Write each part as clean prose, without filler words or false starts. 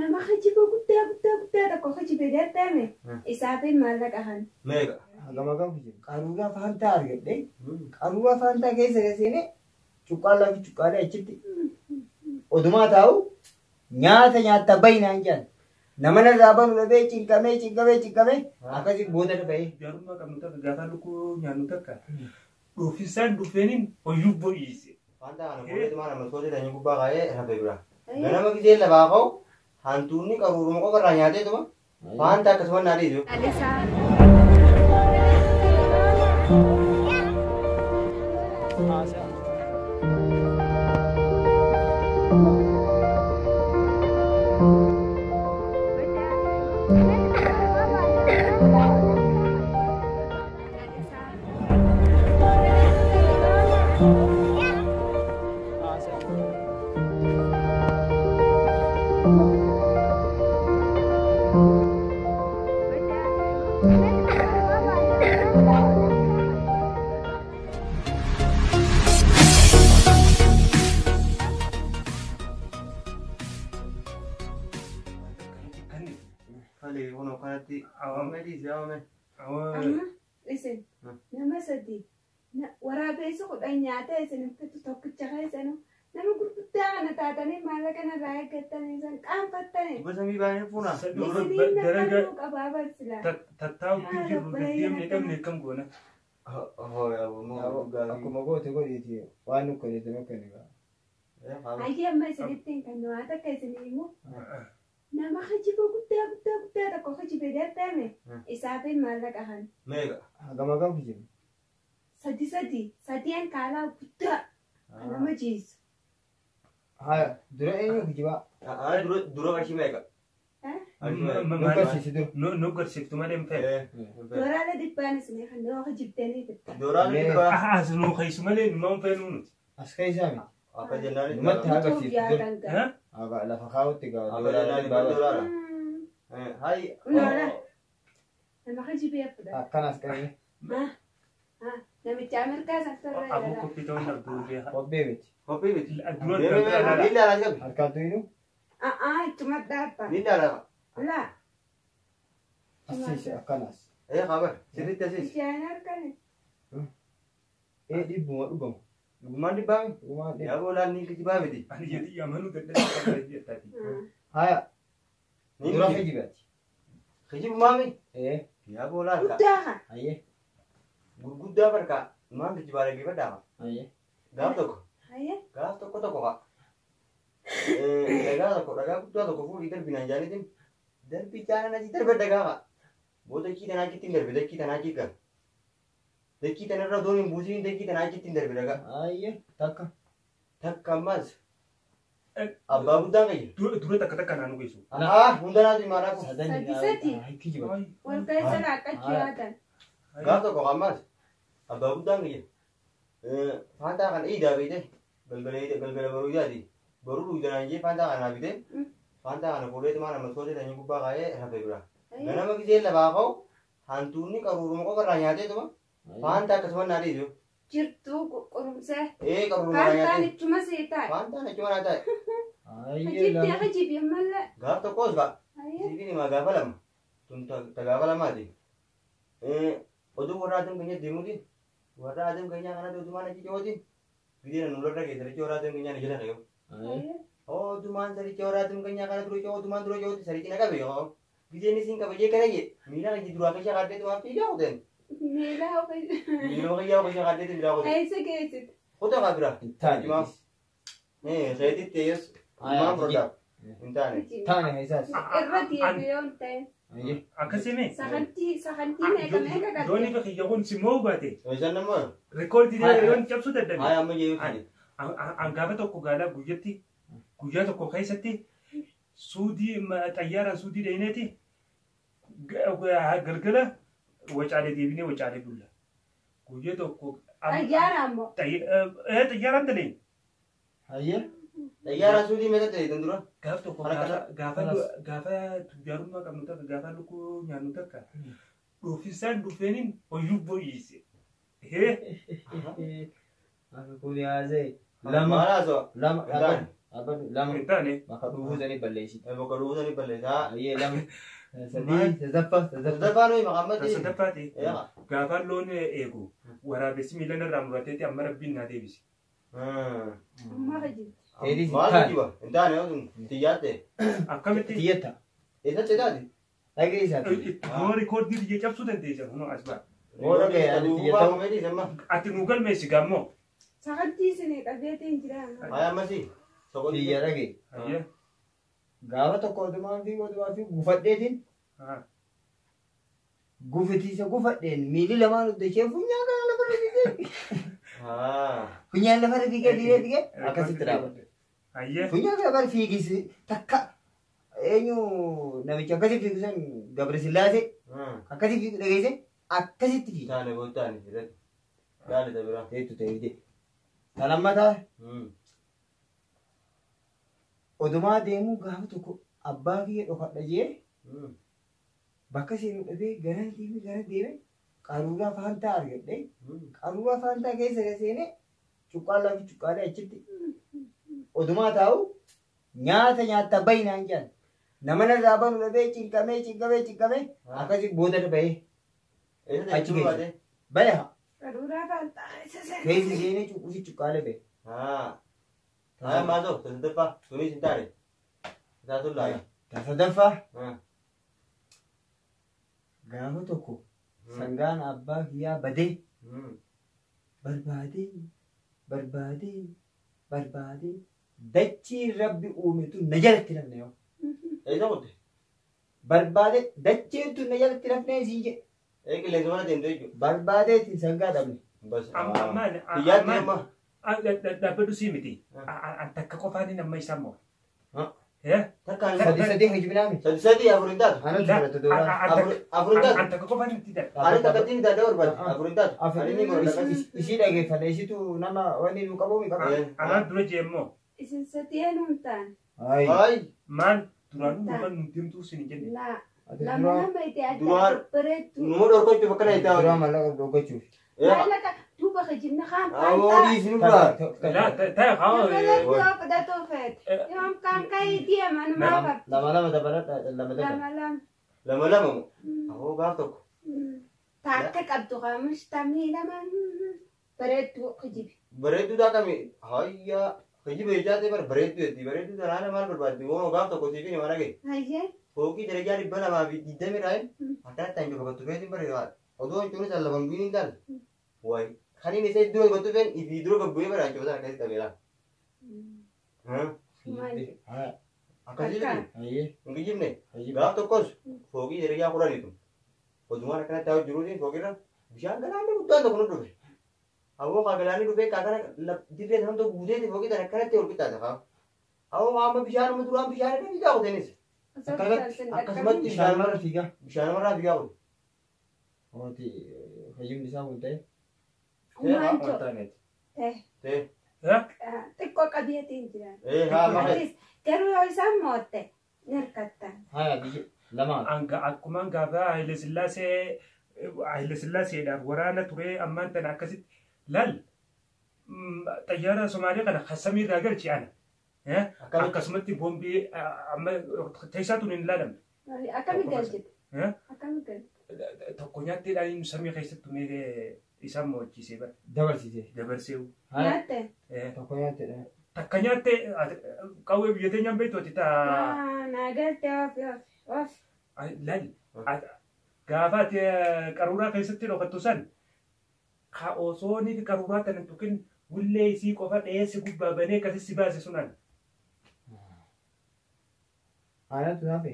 nama hajiba guddaa tokko hajibe deettame isaafin maallaqa han meeqa Agama fijin qaruuraa faantaa argadhe qaruuraa faantaa keessa seene cuqqaalaa fi cuqqaalee achitti odumaa taa'u nyaata nyaatta bainaan jedhan nama narraa banu dhabee cinqamee akkasii booda dhabee Jarummaa qabnu takka gaafa lukkuu nyaannu takka dhuufisaan dhufeeniin hoyyuu bo'iise. faantaa kana boodatti maal amma sootee danyii gubbaa kaa'ee hafe bira ganama gisee lafaa ka'u hantuunni qaruuruma qofarraa nyaateetuma faantaa akkasuma naa dhiisu alisaa Kali kuno kanatti awame dhiise awame amma isin nama sadii waraabessu kudhan nyaata isin uffatu tokkicha keessanu nama gurguddaa kana taatanii maallaqa narraa eeggattanii san qaanfattanii gosa miidhaanii fuuna isinii naqannuu qabaa barsilaa Tattaa'utti jirru deddeemnee dhabne kam goona. akkuma goote godhiiti waan nu kadhate nu kennigaa. hayyee amma isinittiin kan waa takka isinii immoo nama hajiba guddaa tokko hajibe deettame isaafin maallaqa han meeqa Agama fijin sadiyan kaalaa guddaa kan nama jiisu haya dura eenyu kijibaa dura qarshii meeqa nugarsiisi dura Nu garsiiftu malee hin fedhe. dooraala dhibbaan isinii kan nama hajibdanii bitta dooraan dhibbaa As nu kaisu malee nu hin fedhu nuti. as keeysaa miti akka jennaani numatti haa Tuuf agarsiisu dura yaadan gaa aga lafa kaa'utti gaa akka jennaani doolaara hai Lola. Nama hajibee fudha akkanas qabne namicha Ameerikaa saktarra Abu jedhama koppii ta'uu hin dhabdu. qobbee miti kophii miti Dura miilla alaa qabi harkaatu hinu ittuma dhaabba miilla alaa laa asiisi akkanas qabar sirriitti asiis ijaan harkane dhibbuma dhugamu dhugumaan dhibbaami dhugumaan dhibba yaa boolaan ni kijibaa miti ani jedhi amanuu dadhabee jettaati. haya ni dura kijib hijibaati kijibumaami yaa boolaan ka guddaa kan hayyee gurguddaa barka maan kijibaa dhaggeeffadhaa hayyee gaaf tokko hayyee gaaf tokko ka dhagaa guddaa tokko fuudhii darbinaan jaanitiin darbii jaanan asii darbe dhagaa ka booda dachii tanaa achitti hin darbe dachii tanaa achitti gal dachii tanarra doon hin buusiin dachii tanaa achitti hin darbe dhagaa hayyee takka takka ammaas abbaa guddaan qayya Dura takka naannoo geessu. hundanaatu imaanaa kun Sadi. kijiba wal keessa raaqachuu yaadan gaaf tokko ammaas abbaa guddaan qayya faantaa kana iidaa beeyte galgala baruu yaadi baruu dhuudanaan jee faantaa kanaa bite faantaa kana fuudheeti maan amma sootee tanyii gubbaa kaa'ee hafe bira ganama gisee lafaa ka'u hantuunni qaruuruma qofarraa nyaateetuma faantaa akkasuma naa dhiisu jirtuu qorumsee qaruuruma naa faantaan nyaate ittuma seetaa faantaan achuma naa taa'e hayyee hajibdee lama hajibee mallee gaaf tokkos ka hayyee siifin himaa gaafa lama tun ta gaafa lamaati oduu warra adeem keenya deemuuti warra adeem keenyaa kanatti odumaan achi ce'ooti bideena nulorra keessa richa warra adeem keenyaa ni jala ta'e hayyee odumaan saricha warra adeem keenyaa kana dura ce'oo odumaan dura ce'ooti sarichi na qabe yoo bideen isin qabajee kana jee miilaan achi duraa keessa qaaddeetu waan fiigaa kuteen miila hooqee miiloo kiyyaa keessa qaaddeetu biraa kuteen eessa geessit kutaa kaa biraa taane seetitti eeyyees maan furdaa hin taane taane keessaas irra deebi'oon ta'e hayyee Akkasime. sagantii meeqa meeqa Doonii qabde fi xiyyaawwan si moo baate. eessan namoo Rekoordii yoon cabsuu dadhabe. haa amma jeeyu Gaafa tokko gaalaa guyyaa tokko keessatti suudii xayyaaraan suudii dhayineeti galgala wacaalee deebinee wacaalee bulla. Guyyaa tokko. xayyaara ammoo Xayyaaraan dalee. hayyee xayyaaraan suudii meeqa ta'e tan dura Gaaf tokko gaafa tujaarummaa qabnu takka gaafa lukkuu nyaannu takka dhuufisaan dhufeeniin hoyyuu bo'iise. akka kun yaasee lama lama Abban lama Hin taane. bakka dhufuu sanii balleessiti. Bakka dhufuu sanii balleessaa. Ayyee lama. Sadii sadaffaa. Sadaffaa nuyi maqammatti. Sadaffaati. Gaafaan loon eegu waraabessi miila irraa murateeti amma rabbiin naa deebisi. Amma hojii. Maal jiba? Hin taane yoo xiyyaate. Akkamitti? Tiyyata. Eessatti taati? Dhagee isaati. Yoo rikoordii biyya cabsuu dandeessan hunoo as ba'a. Mooraa ga'e ani tiyyata. Ati nu galmeessi gaammoo. Sagantii isin qabeetiin jira. Haa ammasii. Tiyya dhagee. Ayya. Gaafa tokko odumaa fi gufadheetiin gufitiisa gufadheen miilli lamaan uddachee funyaan kana lafarra figee. Funyaan lafarra figee dhigee akkasitti dhaabate. Ayya. Funyaan kana bara fiigisi takka eenyu namicha akkasii fiigusan Gabrasillaasee akkasii fiigu dhageesse akkasitti fiigu. Taane gootaani irratti. Gaalita biraa. Teettu ta'ee jee. Kan amma ta'a. Odumaa deemuu gaafa tokko abbaa kiyya dhokadha jee bakka seenu dhufee gara deeme qaruuraa faantaa argadhe qaruuraa faantaa keessa seene cuqqaalaa fi cuqqaalee achitti odumaa taa'u nyaata nyaatta bayinaan jedhan nama narraa banu dhufee cinqamee akkasii booda bahee achi keessa baya qaruuraa faantaa isa keessa seenee cuqqaalee bahe. Haa maasoo sadaffaa sunis hin taane. Taatu laala. Sadaffaa. Gaafa tokko sangaan abbaa kiyyaa badee barbaadee dachii rabbi uumetu na jalatti nafne yoo. Eessa qotte? Barbaadee dachiin tun na jalatti nafne siin jedhe. Qilleensa mana deemtee jechuudha. Barbaadeetiin sangaa dhabne. Amma dhaabbadhu sii miti. Takka qofaanii nama isaa moo. Takkaan Sadii hojii sadii afur hin taatu. Ana jiraatu dooraa. Afur hin taatu. Takka qofaanii itti dha. Ani takkattiin itti adda barbaade. Afur hin taatu. Ani ni godha. Ishii dhageeffadha. Ishiitu nama wanni nu qabu mi qaba. Anaan dura jeemmoo. Isin sadeen hin taane. Hayi. Maal duraanuu muka nu deemtuu sin jenne. Lama itti adda bareedu. Numa dhorkochuuf akkana itti hawa. Duraa mallaqa dhorkachuuf. Mallaqa duuba hajjinna kaan Awoo dhiisni biraa. Ta'e haa. fudhatoo feete. Yoom kan ka'ii deeman maaf Lama dabalata lama dabala. Lama moo. Awoo gaaf tokko. Taakka qabdu qaamus tamii lama bareedu hojibi. Bareedduu taakami. Hayyaa. Hojii beejaatee bareedduu jetti. Bareedduu tanaan maal barbaaddi? Woo gaaf tokko siif ni mana ga'e. Hayyee. Fooqii darajaa 220 raayim. Adda hin jiru battu feetiin bareedaa. Odoo hin cuunis allaban biin hin taane. Wayi. Kan inni isa iddoo battu feen ifi dura gabbu'ee baraachuu sana akkasitti qabeera. Akkasii jiru. Ayyee. Hin kijibne. Gaaf tokkos fooqii darajaa 10tu. Odumaan akkanatti taa'u jiruutiin fooqirra bishaan galaanni guddaan tokko nu dhufe. Awwoo kaa galaanni dhufee kaakana dirree namtoo guuteeti fooqii tan akkanatti ol qixxaate kaa. Awwoo amma bishaanuma duraan bishaan irra fiigaa kutenis. Akkasumatti Bishaanarra fiigaa. bishaanumarraa fiigaa kute. Ooti fayyumni isaa kun ta'e. Umaancho. Ta'e. Xiqqoo qabeetiin jiran. Haa malee. Garuu yoo isaan mootte ni hirkattan. Haya biyya lamaan. Akkumaan gaafa Haile Sillaaseedhaaf waraana ture ammaan tana akkasitti laal xayyaara Somaaliyaa kana samii irraa galchi ana. Akkasumatti boombii amma teessaa tun hin ilaalamne. Akkami galchite? Akkami galchite? Tokko nyaatteedhaan samii keessatti tumee isaan mo'achiisee bara. Dabarsee. Nyaatte? Tokko nyaatteedha. Takka nyaattee qawwee biyya teenyaan beektu ati taa. Naagalte of. Laal gaafa ati qaruuraa keessatti dhokattu san ka osoonii fi qaruuraa tan hin tuqin wullee isii qofa dheessi gubbaa banee akkasitti baase sunan. Aanatu naafe.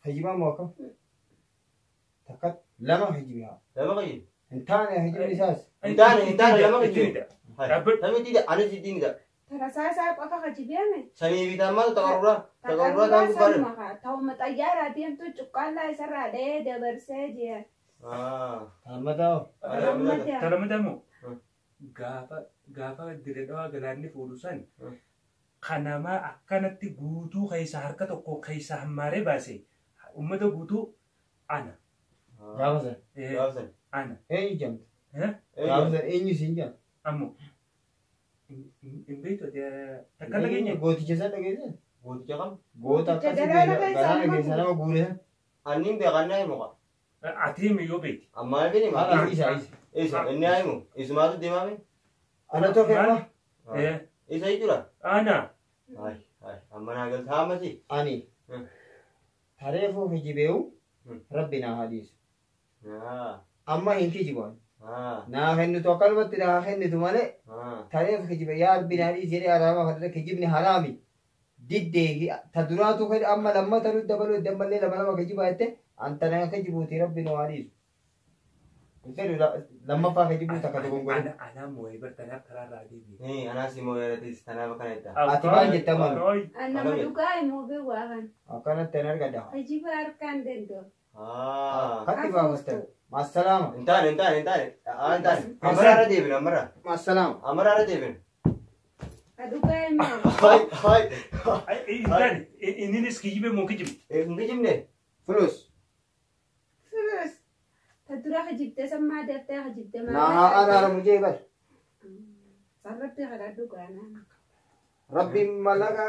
Hajjibaa moo akkam? Takka lama hajjibaa. Lama qayyee. Hin taane hajjibni isaas. Hin taane lama qayyee. Samitti anis ittiin dha. Tarasaasaa qofa hajjibeeme. Samii bitaan maal taqaruuraa taan gubbaadha. Ta'uma xayyaaraa deemtu cuqqaallaa isarraa dha'ee dabarsee jee. Hammataa. Talamadamoo gaafa diredawaa galaanni fuudhu san kanamaa akkanatti guutuu keessa harka tokko keessa hammaaree baase ummata guutuu ana. Gaafa san. Ana. Eenyu jamta? Gaafa san eenyu siin jamta? Ammoo. Hin beektu takka dhageenya. Gooticha isa dhageesse. Gooticha kam? Goota akkasii galaana keessa nama guure. Anniin beekannaa himu qa. Ati himi yoo beekti. Ammaa fi nima. Haala isa isa. Isa inni haa himu. Isumaatu deemame. Ana tofeema. Isa jechuudha. Ana. Hai hai amma naa galta haamasi. Ani. Tareefuu hijibeewu rabbi naa hadiisu. Amma hin kijiban. Naa kennitu akkanumatti naa kennitu malee tareef kijibe yaa rabbi naa hadiis jedhee araama fadhate kijibni haraami. Diddee ta duraatu kan amma lammata nu dabaluu damballee lama kijiba jette anta naa kijibuuti rabbi nu hadiisu. Lammaffaa kijibuu takka dogongore. Anaa moo'ee bartanaaf karaa raadii. Anaas immoo yaadatis tanaaf kana jedha. Ati maal jetta malu? Nama dhugaa immoo beekaa kan. Akkanatti hin argata. Kijiba harkaan danda'u. Katti baafatte. Massalaama. Hin taane. Amara irra deebin amara. Massalaama. Amara irra deebin. Dhugaa immoo. Hai. Innis kijibee moo kijibne? Hin kijibne. Fulus. Firus. Tadura kijibte sammaa deeftee kijibte maal? Naa anaara mujee bar. Sarratti kadhaa dhugaa naa. Rabbi malaga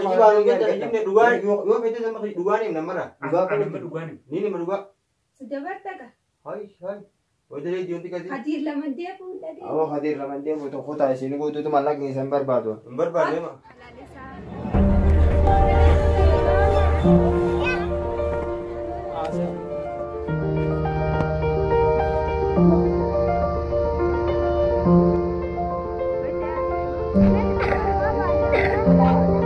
Kijibaan hojjeta kijibne dhugaan yoo fedhe sama dhugaan himna amara. Dhugaa kan Anuma dhugaani. Ni nima dhugaa. Sidabartaga. Hai. Wajalee ijoollee kasi. Hadiir lama deemuun dhagee. Awwa hadir laman deemu tokko ta'a isin guutuutu mallaqa keessan barbaadu. Hin barbaanne ma. Betul.